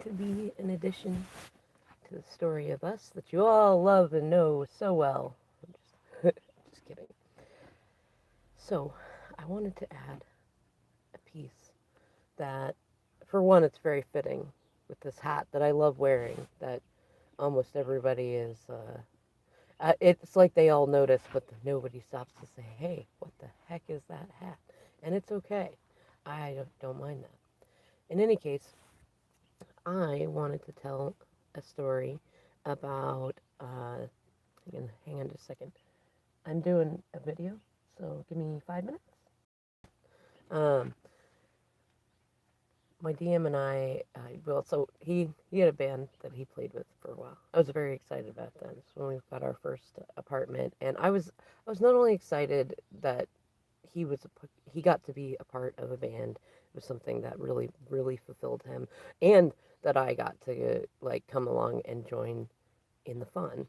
to be an addition to the story of us that you all love and know so well. Just kidding. So, I wanted to add a piece that, for one, it's very fitting with this hat that I love wearing, that almost everybody is. It's like they all notice, but nobody stops to say, hey, what the heck is that hat? And it's okay. I don't mind that. In any case, I wanted to tell a story about. Hang on just a second. I'm doing a video, so give me 5 minutes. Um, my DM and well, so he had a band that he played with for a while. I was very excited about that. It's when we got our first apartment, and I was not only excited that he got to be a part of a band. It was something that really really fulfilled him, and that I got to like come along and join in the fun.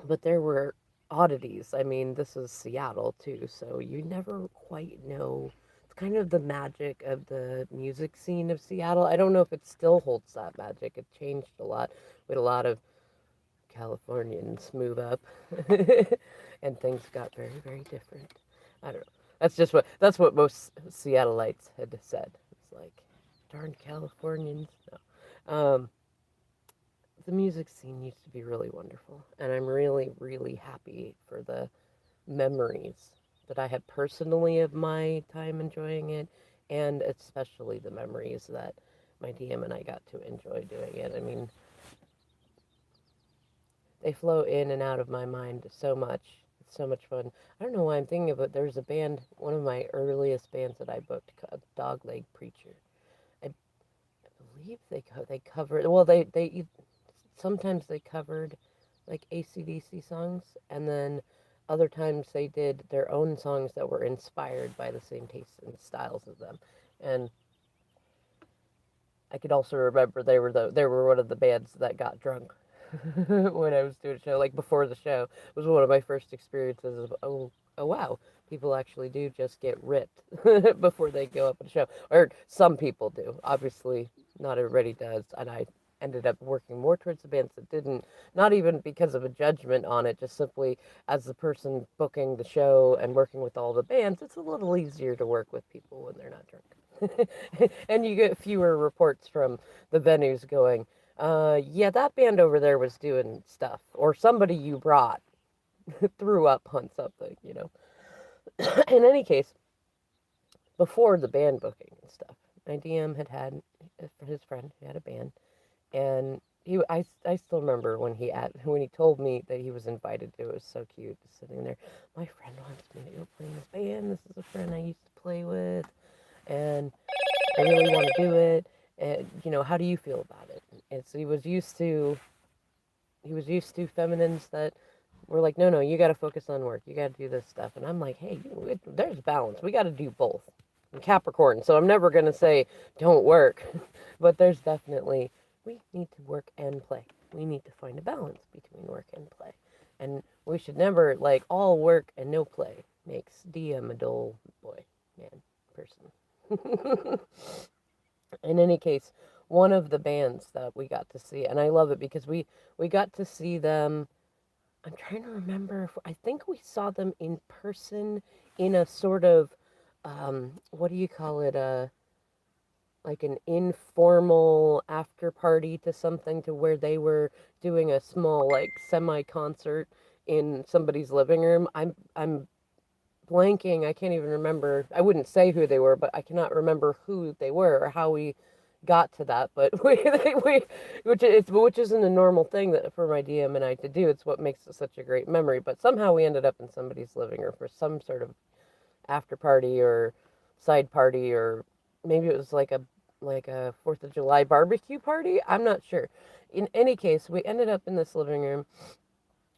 But there were oddities. I mean, this is Seattle too, so you never quite know. It's kind of the magic of the music scene of Seattle. I don't know if it still holds that magic. It changed a lot. We had a lot of Californians move up, and things got very, very different. I don't know. That's what most Seattleites had said. It's like, darn Californians. No. The music scene used to be really wonderful, and I'm really, really happy for the memories that I have personally of my time enjoying it, and especially the memories that my DM and I got to enjoy doing it. I mean, they flow in and out of my mind so much. It's so much fun. I don't know why I'm thinking of it. There's a band, one of my earliest bands that I booked, called Dogleg Preacher. I believe they covered. Well, they sometimes they covered like AC/DC songs, and then other times they did their own songs that were inspired by the same tastes and styles as them. And I could also remember they were one of the bands that got drunk when I was doing a show. Like before the show, it was one of my first experiences of oh wow, people actually do just get ripped before they go up on a show, or some people do. Obviously, not everybody does, and I ended up working more towards the bands that didn't, not even because of a judgment on it, just simply as the person booking the show and working with all the bands, it's a little easier to work with people when they're not drunk. And you get fewer reports from the venues going, yeah, that band over there was doing stuff, or somebody you brought threw up on something. In any case, before the band booking and stuff, my DM had his friend who had a band, and I still remember when he told me that he was invited to. It was so cute, just sitting there. My friend wants me to go play in this band. This is a friend I used to play with, and I really want to do it. And how do you feel about it? And so he was used to feminines that were like, no, no, you got to focus on work. You got to do this stuff. And I'm like, hey, there's balance. We got to do both. I'm Capricorn, so I'm never going to say don't work. But there's definitely, we need to work and play. We need to find a balance between work and play. And we should never, like, all work and no play makes DM a dull boy, man, person. In any case, one of the bands that we got to see, and I love it because we got to see them. I'm trying to remember if I think we saw them in person in a sort of what do you call it, like an informal after party to something, to where they were doing a small like semi concert in somebody's living room. I'm blanking. I can't even remember. I wouldn't say who they were, but I cannot remember who they were or how we got to that. But which isn't a normal thing that for my DM and I to do. It's what makes it such a great memory. But somehow we ended up in somebody's living room for some sort of after party or side party, or maybe it was like a 4th of July barbecue party. I'm not sure. In any case, we ended up in this living room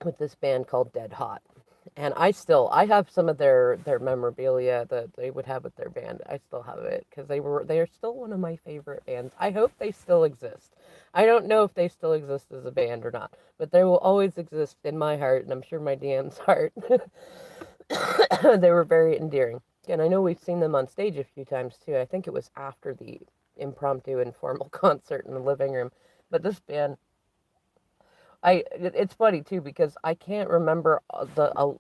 with this band called Dead Hot. And I have some of their memorabilia that they would have with their band. I still have it because they are still one of my favorite bands. I hope they still exist. I don't know if they still exist as a band or not, but they will always exist in my heart, and I'm sure my DM's heart. They were very endearing. And I know we've seen them on stage a few times too. I think it was after the impromptu informal concert in the living room. But this band, it's funny too because I can't remember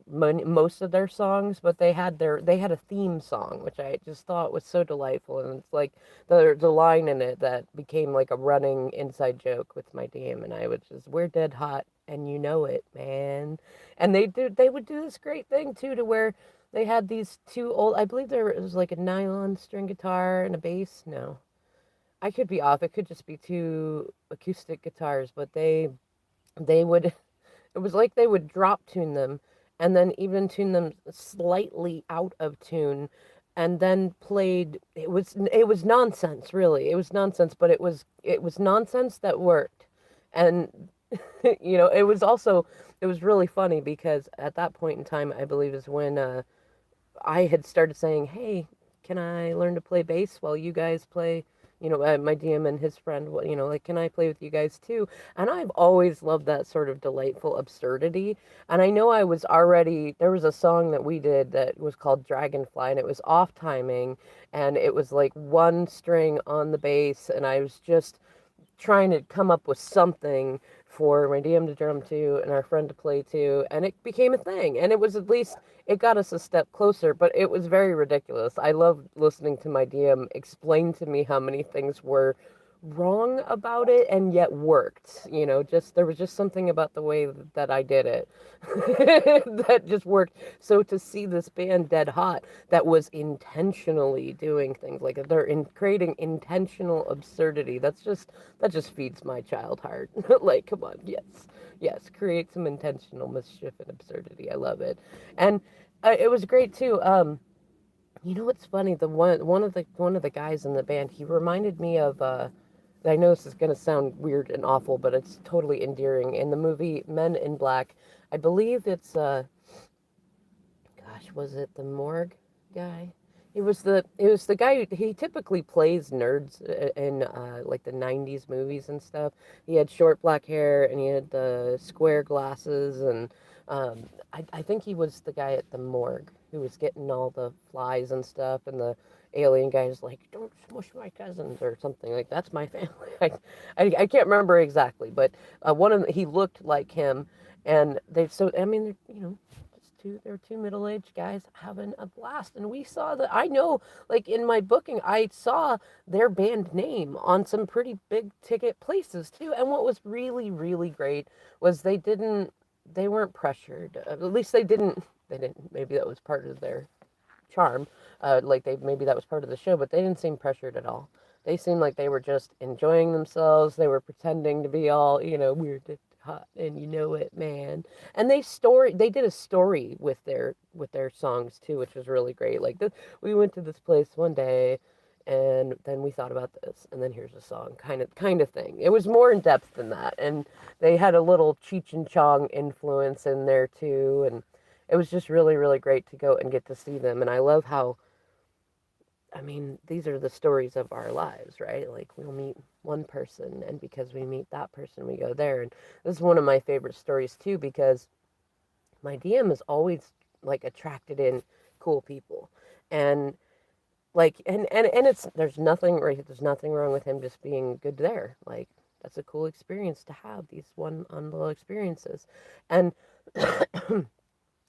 most of their songs, but they had a theme song which I just thought was so delightful, and it's like the line in it that became like a running inside joke with my DM and I, which is "We're dead hot and you know it, man." And they would do this great thing too, to where they had these two old, I believe there was like a nylon string guitar and a bass. No, I could be off. It could just be two acoustic guitars, but they would, it was like they would drop tune them and then even tune them slightly out of tune, and then played, it was nonsense, really. It was nonsense, but it was nonsense that worked. And it was really funny because at that point in time, I believe, is when I had started saying, "Hey, can I learn to play bass while you guys play?" My DM and his friend, like, can I play with you guys too? And I've always loved that sort of delightful absurdity. And I know there was a song that we did that was called Dragonfly, and it was off timing, and it was like one string on the bass, and I was just trying to come up with something for my DM to drum to and our friend to play to, and it became a thing. And it was, at least it got us a step closer, but it was very ridiculous. I loved listening to my DM explain to me how many things were wrong about it and yet worked. Just there was just something about the way that I did it that just worked. So to see this band Dead Hot that was intentionally doing things like they're creating intentional absurdity, that just feeds my child heart. Like, come on, yes, create some intentional mischief and absurdity. I love it. And it was great too. What's funny? One of the guys in the band, he reminded me of. I know this is going to sound weird and awful, but it's totally endearing. In the movie Men in Black, I believe it's gosh, was it the Morgue Guy? It was the guy he typically plays nerds in like the 90s movies and stuff. He had short black hair and he had the square glasses, and I think he was the guy at the morgue who was getting all the flies and stuff, and the alien guy is like, "Don't smush my cousins," or something like, "That's my family." I can't remember exactly, but he looked like him, and I mean, they're two middle-aged guys having a blast. And we saw that, I know, like, in my booking, I saw their band name on some pretty big ticket places too. And what was really, really great was they weren't pressured. At least they didn't, maybe that was part of their charm. Maybe that was part of the show, but they didn't seem pressured at all. They seemed like they were just enjoying themselves. They were pretending to be all, weird, hot, and you know it, man. And they did a story with their songs too, which was really great. Like, we went to this place one day, and then we thought about this, and then here's a song, kind of thing. It was more in depth than that, and they had a little Cheech and Chong influence in there too, and it was just really, really great to go and get to see them. And I love how, I mean, these are the stories of our lives, right? Like, we'll meet one person, and because we meet that person, we go there. And this is one of my favorite stories too, because my DM is always like attracted in cool people, and like, and it's there's nothing wrong with him just being good there. Like, that's a cool experience to have, these one-on little experiences. And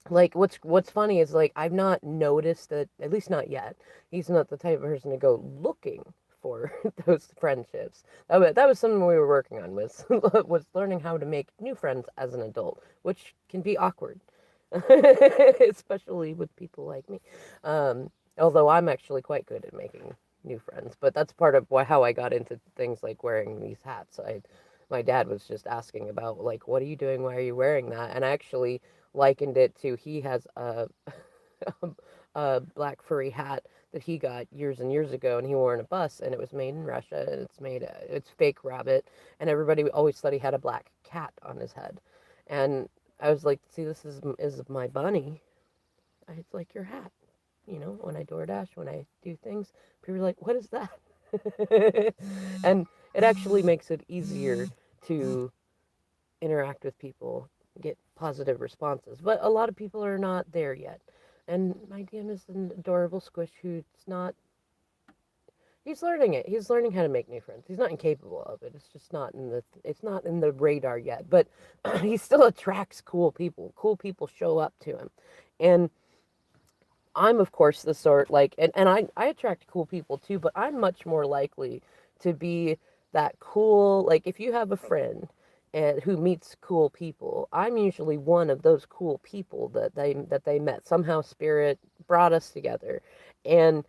like, what's funny is, like, I've not noticed that, at least not yet. He's not the type of person to go looking for those friendships. That was something we were working on, was was learning how to make new friends as an adult, which can be awkward, especially with people like me. Although I'm actually quite good at making new friends, but that's part of how I got into things like wearing these hats. My dad was just asking about, like, what are you doing? Why are you wearing that? And I actually likened it to, he has a black furry hat that he got years and years ago, and he wore on a bus, and it was made in Russia, and it's fake rabbit, and everybody always thought he had a black cat on his head. And I was like, see, this is my bunny. It's like your hat. When I DoorDash, when I do things, people are like, what is that? And it actually makes it easier to interact with people, get positive responses. But a lot of people are not there yet. And my DM is an adorable squish who's not, He's learning it. He's learning how to make new friends. He's not incapable of it. It's just not in the radar yet. But he still attracts cool people. Cool people show up to him. And I'm of course the sort like and I attract cool people too, but I'm much more likely to be that cool like if you have a friend and who meets cool people, I'm usually one of those cool people that they met. Somehow spirit brought us together. And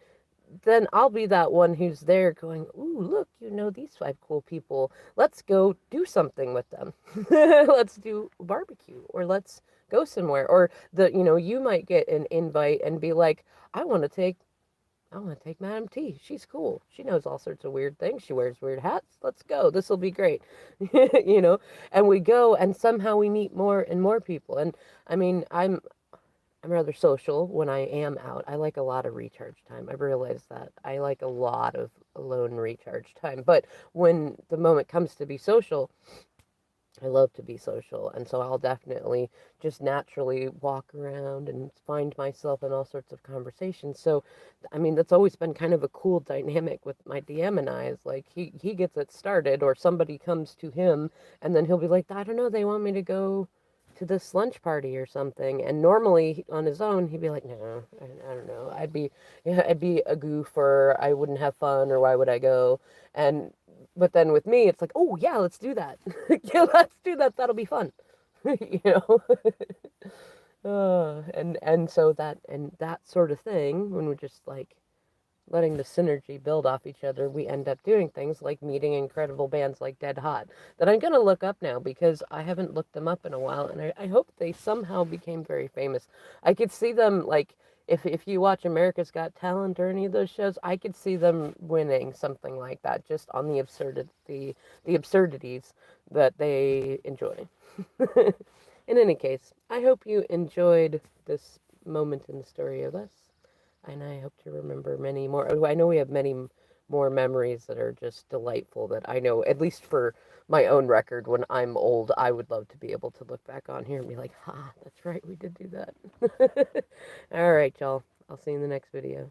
then I'll be that one who's there going, "Ooh, look, you know these five cool people. Let's go do something with them. Let's do barbecue or let's go somewhere." Or you might get an invite and be like, I want to take Madam T. She's cool. She knows all sorts of weird things. She wears weird hats. Let's go. This will be great." you know, and we go and somehow we meet more and more people. And I mean, I'm rather social when I am out. I like a lot of recharge time. I've realized that. I like a lot of alone recharge time. But when the moment comes to be social, I love to be social. And so I'll definitely just naturally walk around and find myself in all sorts of conversations. So, I mean, that's always been kind of a cool dynamic with my DM and I is like he gets it started or somebody comes to him and then he'll be like, I don't know, they want me to go to this lunch party or something. And normally on his own, he'd be like, no, I don't know. I'd be a goof or I wouldn't have fun or why would I go? And but then with me, it's like, oh yeah, let's do that. Yeah, let's do that. That'll be fun. you know. And so that sort of thing when we're just like letting the synergy build off each other, we end up doing things like meeting incredible bands like Dead Hot that I'm going to look up now because I haven't looked them up in a while. And I hope they somehow became very famous. I could see them like, if you watch America's Got Talent or any of those shows, I could see them winning something like that just on the absurdities that they enjoy. In any case, I hope you enjoyed this moment in the story of us and I hope to remember many more. I know we have many more memories that are just delightful that I know, at least for my own record, when I'm old, I would love to be able to look back on here and be like, ha, that's right, we did do that. All right, y'all. I'll see you in the next video.